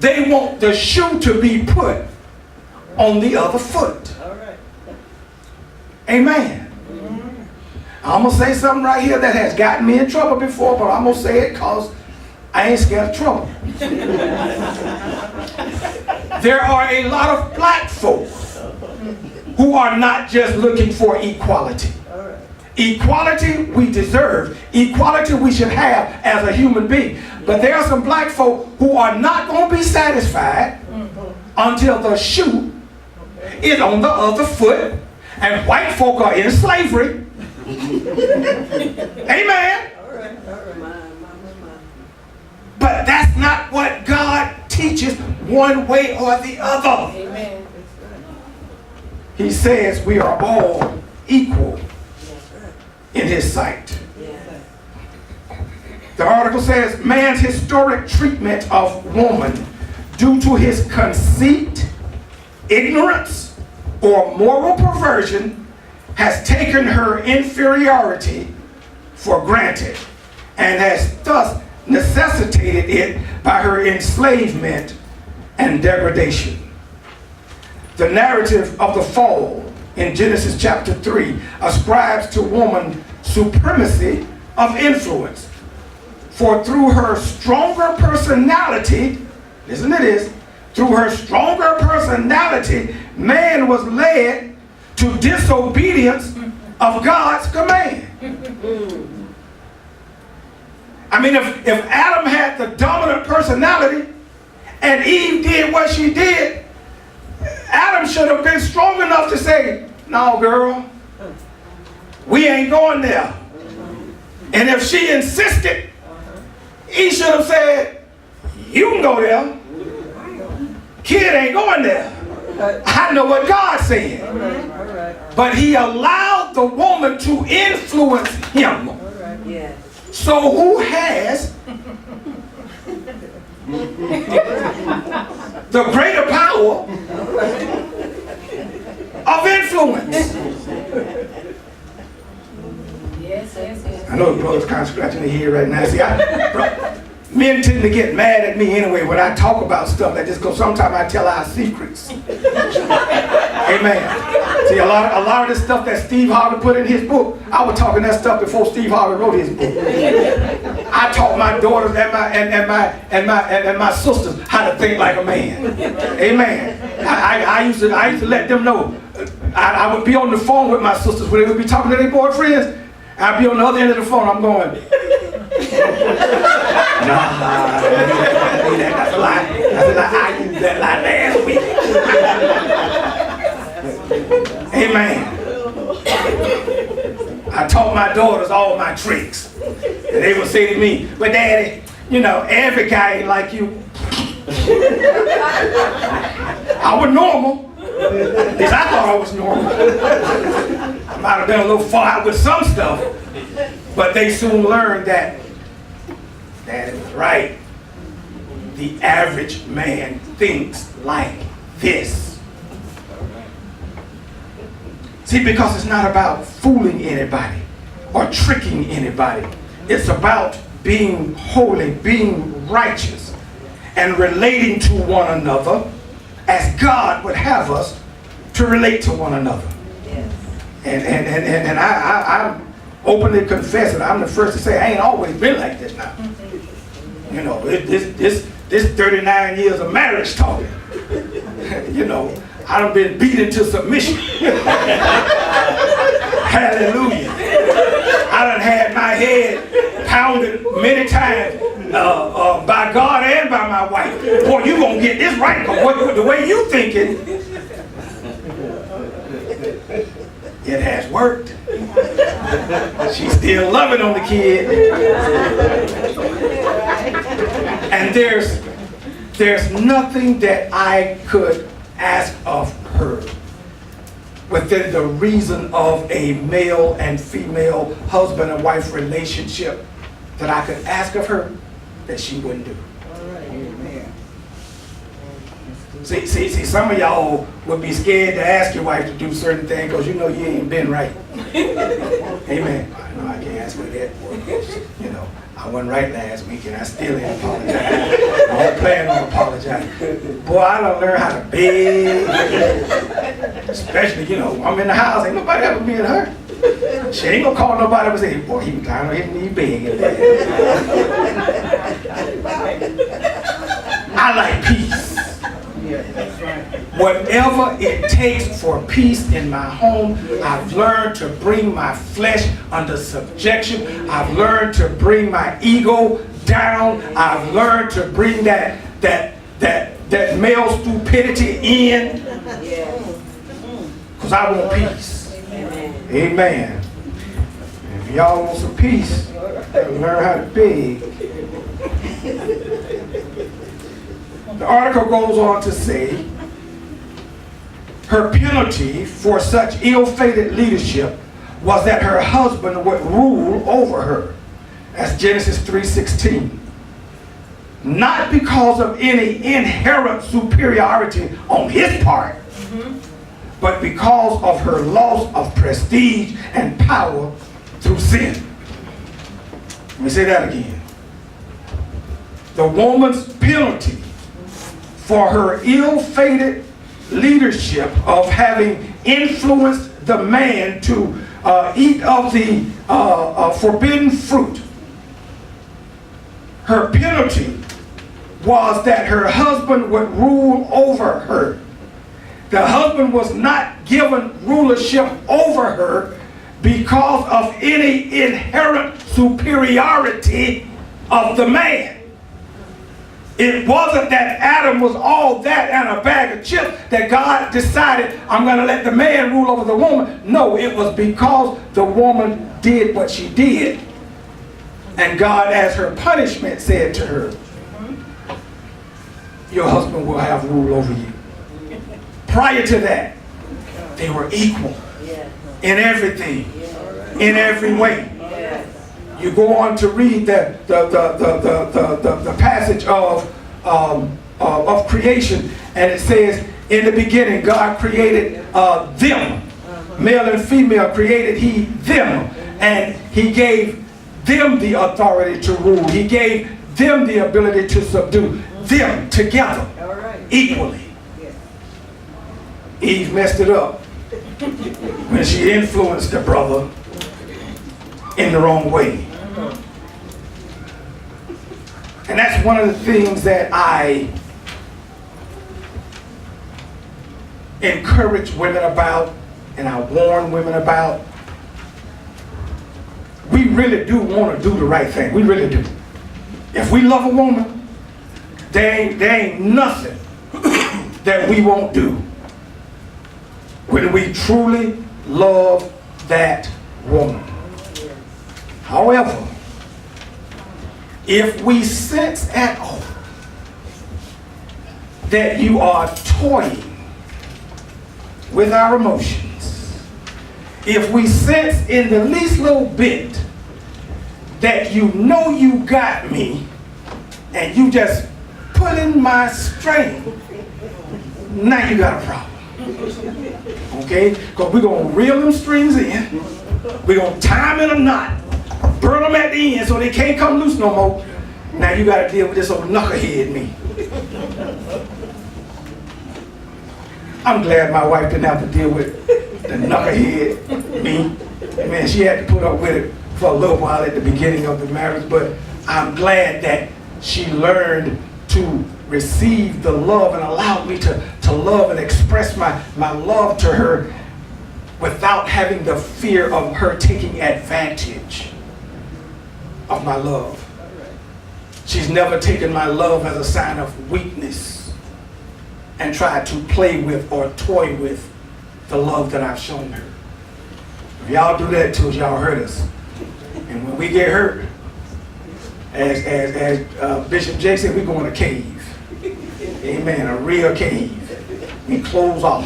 They want the shoe to be put on the other foot. Amen. I'm going to say something right here that has gotten me in trouble before, but I'm going to say it because I ain't scared of trouble. There are a lot of black folk who are not just looking for equality. Equality we deserve. Equality we should have as a human being. But there are some black folk who are not going to be satisfied until the shoe is on the other foot and white folk are in slavery. Amen. But that's not what God teaches one way or the other. Amen. He says we are all equal in his sight. The article says man's historic treatment of woman due to his conceit, ignorance, or moral perversion has taken her inferiority for granted and has thus necessitated it by her enslavement and degradation. The narrative of the fall in Genesis chapter 3 ascribes to woman supremacy of influence. For through her stronger personality, listen to this, through her stronger personality, man was led to disobedience of God's command. I mean, if Adam had the dominant personality and Eve did what she did, Adam should have been strong enough to say, no, girl, we ain't going there. And if she insisted, he should have said, you can go there. Kid ain't going there. I know what God said. But he allowed the woman to influence him. So who has the greater power of influence? I know the brother's kind of scratching their head right now. See, men tend to get mad at me anyway when I talk about stuff like this, because sometimes I tell our secrets. Amen. See, a lot of this stuff that Steve Harvey put in his book, I was talking that stuff before Steve Harvey wrote his book. I taught my daughters and my sisters how to think like a man. Amen. I used to let them know. I would be on the phone with my sisters when they would be talking to their boyfriends. I'd be on the other end of the phone. I'm going, nah, that's a lie. That's a lie. I used that lie last week. Amen. I taught my daughters all my tricks. And they would say to me, but Daddy, you know, every guy ain't like you. I was normal. At least I thought I was normal. I might have been a little far out with some stuff. But they soon learned that Daddy was right. The average man thinks like this. See, because it's not about fooling anybody or tricking anybody. It's about being holy, being righteous, and relating to one another as God would have us to relate to one another. Yes. And I'm openly confessing, I'm the first to say I ain't always been like this now. You know, this 39 years of marriage talking. You know, I done been beat into submission. Hallelujah. I done had my head pounded many times by God and by my wife. Boy, you gonna get this right, because the way you thinking, it has worked. She's still loving on the kid. And there's nothing that I could ask of her within the reason of a male and female husband and wife relationship that I could ask of her that she wouldn't do. See, some of y'all would be scared to ask your wife to do certain things because you know you ain't been right. Amen. I know I can't ask her that. You know, I wasn't right last week and I still ain't apologized. don't plan on apologizing. Boy, I done learned how to beg. Especially, you know, I'm in the house, ain't nobody ever being hurt. She ain't gonna call nobody and say, boy, he was down on his knee begging. I like peace. Whatever it takes for peace in my home, I've learned to bring my flesh under subjection. I've learned to bring my ego down. I've learned to bring that male stupidity in. Because I want peace. Amen. If y'all want some peace, learn how to beg. The article goes on to say, her penalty for such ill-fated leadership was that her husband would rule over her. That's Genesis 3:16. Not because of any inherent superiority on his part, but because of her loss of prestige and power through sin. Let me say that again. The woman's penalty for her ill-fated leadership of having influenced the man to eat of the forbidden fruit. Her penalty was that her husband would rule over her. The husband was not given rulership over her because of any inherent superiority of the man. It wasn't that Adam was all that and a bag of chips that God decided, I'm going to let the man rule over the woman. No, it was because the woman did what she did. And God, as her punishment, said to her, your husband will have rule over you. Prior to that, they were equal in everything, in every way. You go on to read the passage of creation, and it says, in the beginning, God created them, male and female created He them, and He gave them the authority to rule. He gave them the ability to subdue them together, equally. Eve messed it up when she influenced the brother in the wrong way. And that's one of the things that I encourage women about, and I warn women about. We really do want to do the right thing. We really do. If we love a woman, there ain't nothing that we won't do when we truly love that woman. However, if we sense at all that you are toying with our emotions, if we sense in the least little bit that you know you got me and you just pulling my string, now you got a problem. Okay? Because we're going to reel them strings in, we're going to tie them in a knot, burn them at the end so they can't come loose no more. Now you got to deal with this old knucklehead me. I'm glad my wife didn't have to deal with the knucklehead me. Man, she had to put up with it for a little while at the beginning of the marriage, but I'm glad that she learned to receive the love and allowed me to love and express my love to her without having the fear of her taking advantage of my love. She's never taken my love as a sign of weakness and tried to play with or toy with the love that I've shown her. If y'all do that to us, y'all hurt us. And when we get hurt, as Bishop Jay said, we go in a cave. Amen, a real cave. We close off.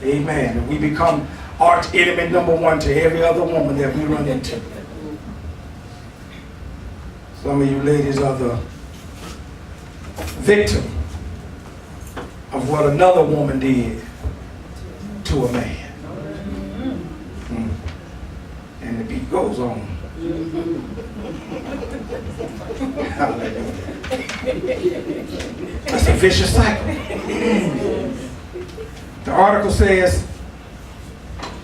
Amen. And we become arch enemy number one to every other woman that we run into. Some of you ladies are the victim of what another woman did to a man. And the beat goes on. It's a vicious cycle. The article says,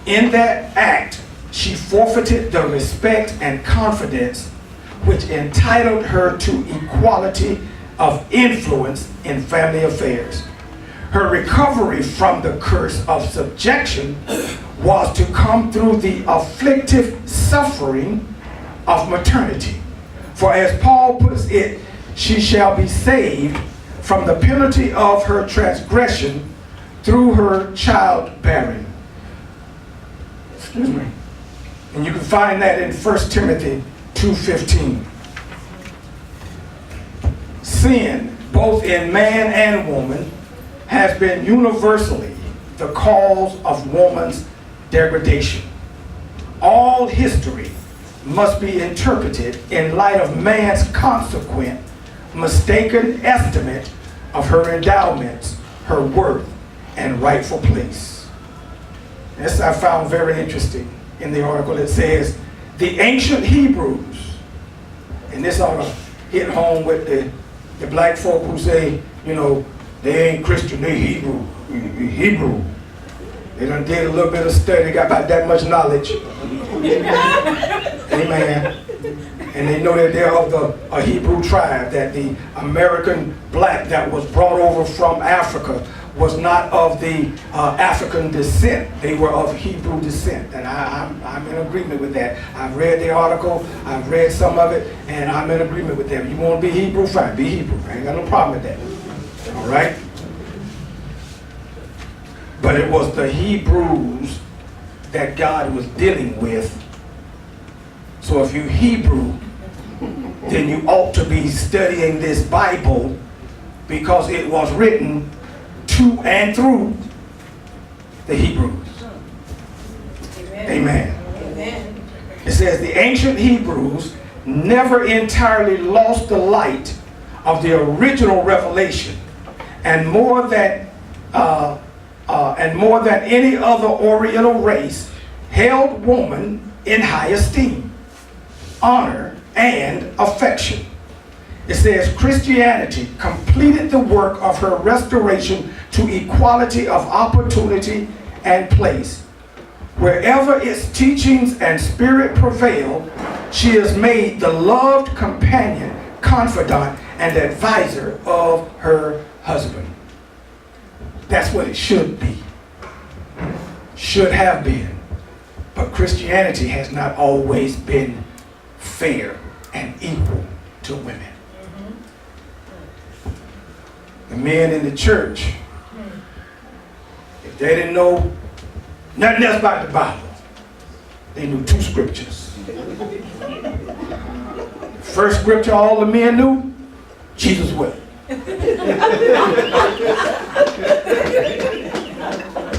in that act, she forfeited the respect and confidence which entitled her to equality of influence in family affairs. Her recovery from the curse of subjection was to come through the afflictive suffering of maternity. For as Paul puts it, she shall be saved from the penalty of her transgression through her childbearing. Excuse me. And you can find that in 1 Timothy 2:15. Sin, both in man and woman, has been universally the cause of woman's degradation. All history must be interpreted in light of man's consequent, mistaken estimate of her endowments, her worth, and rightful place. This I found very interesting in the article. It says, the ancient Hebrews, and this ought to hit home with the black folk who say, you know, they ain't Christian, they Hebrew. Hebrew. They done did a little bit of study, they got about that much knowledge. Amen. And they know that they're of a Hebrew tribe, that the American black that was brought over from Africa was not of the African descent. They were of Hebrew descent. And I'm in agreement with that. I've read the article, I've read some of it, and I'm in agreement with them. You want to be Hebrew? Fine, be Hebrew. I ain't got no problem with that. All right? But it was the Hebrews that God was dealing with. So if you're Hebrew, then you ought to be studying this Bible because it was written to and through the Hebrews. Amen. Amen. It says the ancient Hebrews never entirely lost the light of the original revelation, and more than any other Oriental race, held woman in high esteem, honor, and affection. It says Christianity completed the work of her restoration to equality of opportunity and place. Wherever its teachings and spirit prevail, she is made the loved companion, confidant, and advisor of her husband. That's what it should be. Should have been. But Christianity has not always been fair and equal to women. The men in the church, if they didn't know nothing else about the Bible, they knew two scriptures. First scripture all the men knew, Jesus wept.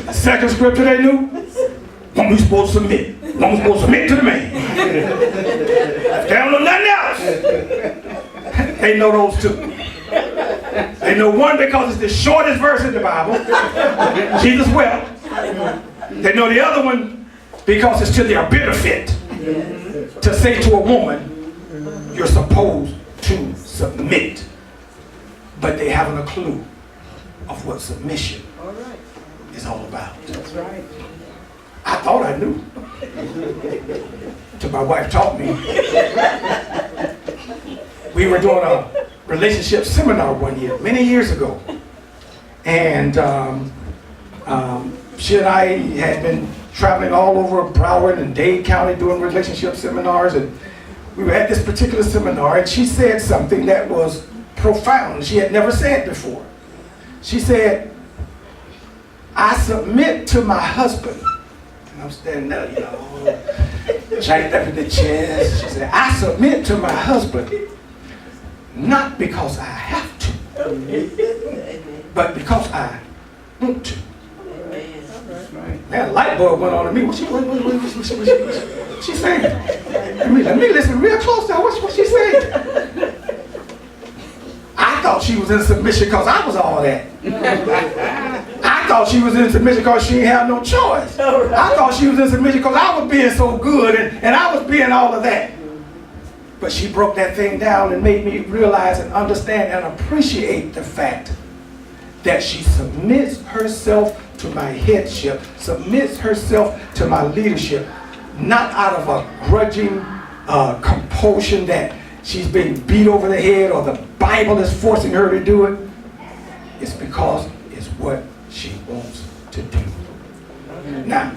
The second scripture they knew, woman supposed to submit. Woman supposed to submit to the man. If they don't know nothing else, they know those two. They know one because it's the shortest verse in the Bible, Jesus wept. They know the other one because it's to their benefit to say to a woman, you're supposed to submit. But they haven't a clue of what submission is all about. That's right. I thought I knew. Till my wife taught me. We were doing a relationship seminar one year, many years ago. And she and I had been traveling all over Broward and Dade County doing relationship seminars. And we were at this particular seminar, and she said something that was profound. She had never said before. She said, I submit to my husband. And I'm standing there, you know, jacked up in the chest. She said, I submit to my husband, not because I have to, but because I want to. That light bulb went on to me. What she saying? Let me listen real close to her. What she saying? I thought she was in submission because I was all that. I thought she was in submission because she didn't have no choice. I thought she was in submission because I was being so good and I was being all of that. But she broke that thing down and made me realize and understand and appreciate the fact that she submits herself to my headship, submits herself to my leadership, not out of a grudging compulsion that she's being beat over the head or the Bible is forcing her to do it. It's because it's what she wants to do. Now,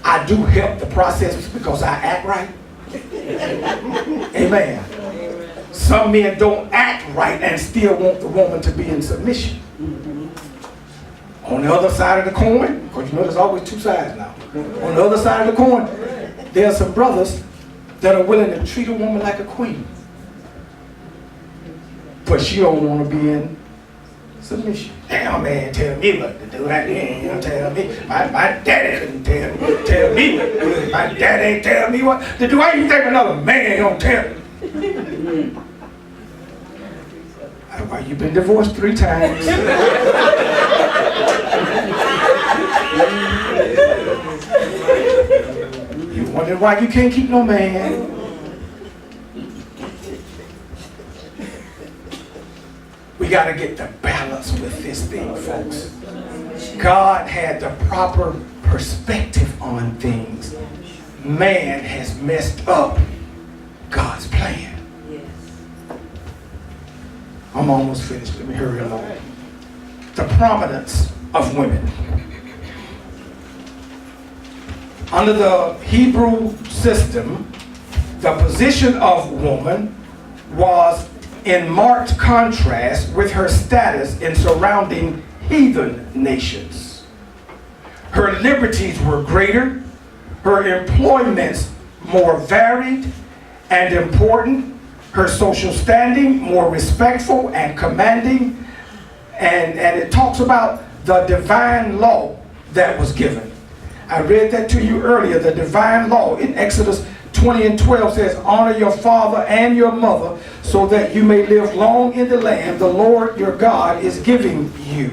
I do help the process because I act right. Amen. Some men don't act right and still want the woman to be in submission. On the other side of the coin, because you know there's always two sides now. On the other side of the coin, there are some brothers that are willing to treat a woman like a queen. But she don't want to be in submission. Damn, man, tell me what to do. That ain't tell me. My daddy couldn't tell me what to do. My daddy ain't tell me what to do. Why you think another man don't tell me? Why you been divorced 3 times? You wonder why you can't keep no man. We got to get the balance with this thing, folks. God had the proper perspective on things. Man has messed up God's plan. I'm almost finished. Let me hurry along. The prominence of women. Under the Hebrew system, the position of woman was in marked contrast with her status in surrounding heathen nations. Her liberties were greater, her employments more varied and important, her social standing more respectful and commanding, and it talks about the divine law that was given. I read that to you earlier. The divine law in Exodus 20:12 says, honor your father and your mother so that you may live long in the land the Lord your God is giving you.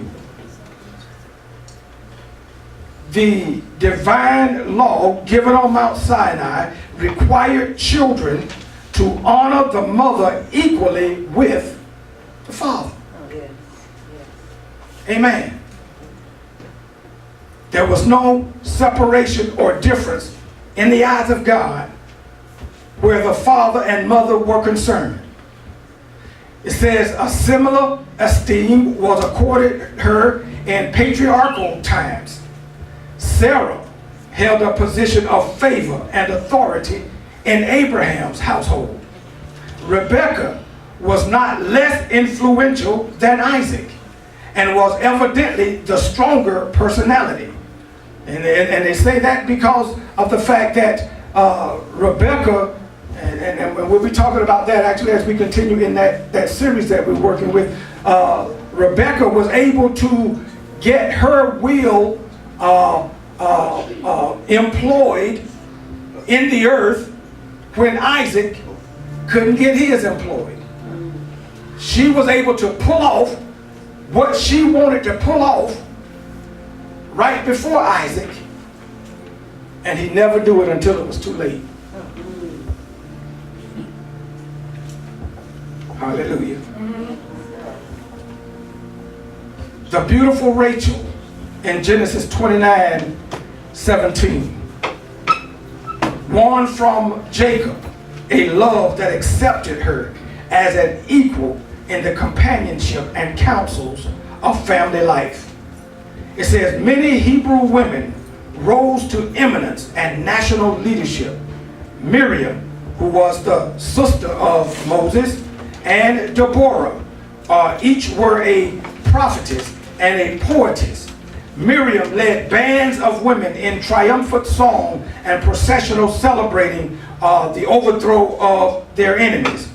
The divine law given on Mount Sinai required children to honor the mother equally with the father. Amen. There was no separation or difference in the eyes of God where the father and mother were concerned. It says a similar esteem was accorded her in patriarchal times. Sarah held a position of favor and authority in Abraham's household. Rebekah was not less influential than Isaac and was evidently the stronger personality. And they say that because of the fact that Rebekah, and we'll be talking about that actually as we continue in that series that we're working with, Rebekah was able to get her will employed in the earth when Isaac couldn't get his employed. She was able to pull off what she wanted to pull off right before Isaac, and he'd never do it until it was too late. Hallelujah. The beautiful Rachel in Genesis 29:17 won from Jacob a love that accepted her as an equal in the companionship and counsels of family life. It says many Hebrew women rose to eminence and national leadership. Miriam, who was the sister of Moses, and Deborah, each were a prophetess and a poetess. Miriam led bands of women in triumphant song and processional celebrating the overthrow of their enemies.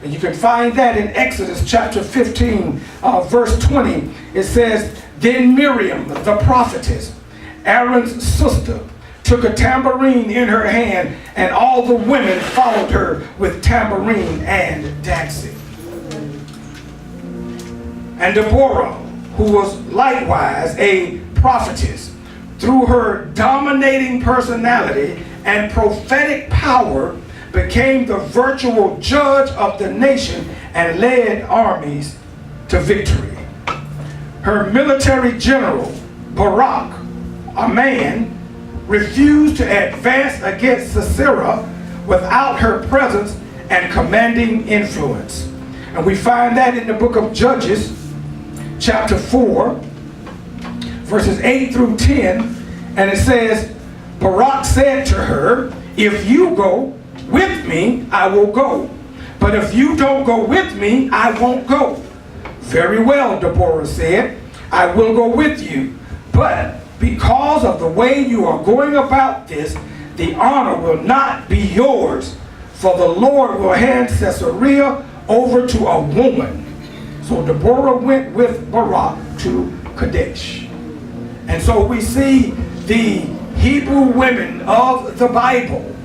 And you can find that in Exodus chapter 15, verse 20. It says, then Miriam, the prophetess, Aaron's sister, took a tambourine in her hand, and all the women followed her with tambourine and dancing. And Deborah, who was likewise a prophetess, through her dominating personality and prophetic power, became the virtual judge of the nation and led armies to victory. Her military general, Barak, a man, refused to advance against Sisera without her presence and commanding influence. And we find that in the book of Judges, chapter 4, verses 8 through 10, and it says, Barak said to her, if you go with me, I will go. But if you don't go with me, I won't go. Very well, Deborah said, I will go with you. But because of the way you are going about this, the honor will not be yours, for the Lord will hand Sisera over to a woman. So Deborah went with Barak to Kadesh. And so we see the Hebrew women of the Bible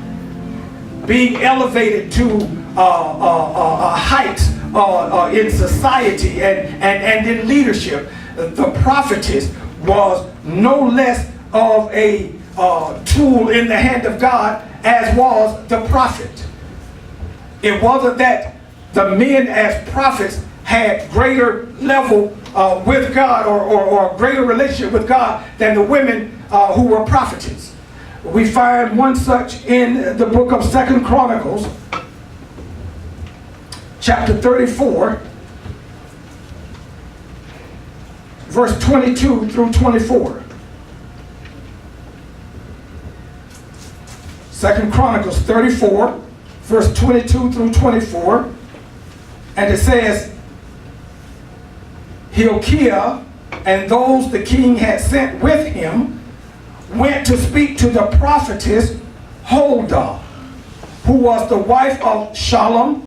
being elevated to heights in society and in leadership. The prophetess was no less of a tool in the hand of God as was the prophet. It wasn't that the men as prophets had greater level with God or greater relationship with God than the women who were prophetess. We find one such in the book of 2 Chronicles, chapter 34, verse 22 through 24. 2 Chronicles 34, verse 22 through 24. And it says, Hilkiah and those the king had sent with him went to speak to the prophetess Huldah, who was the wife of Shallum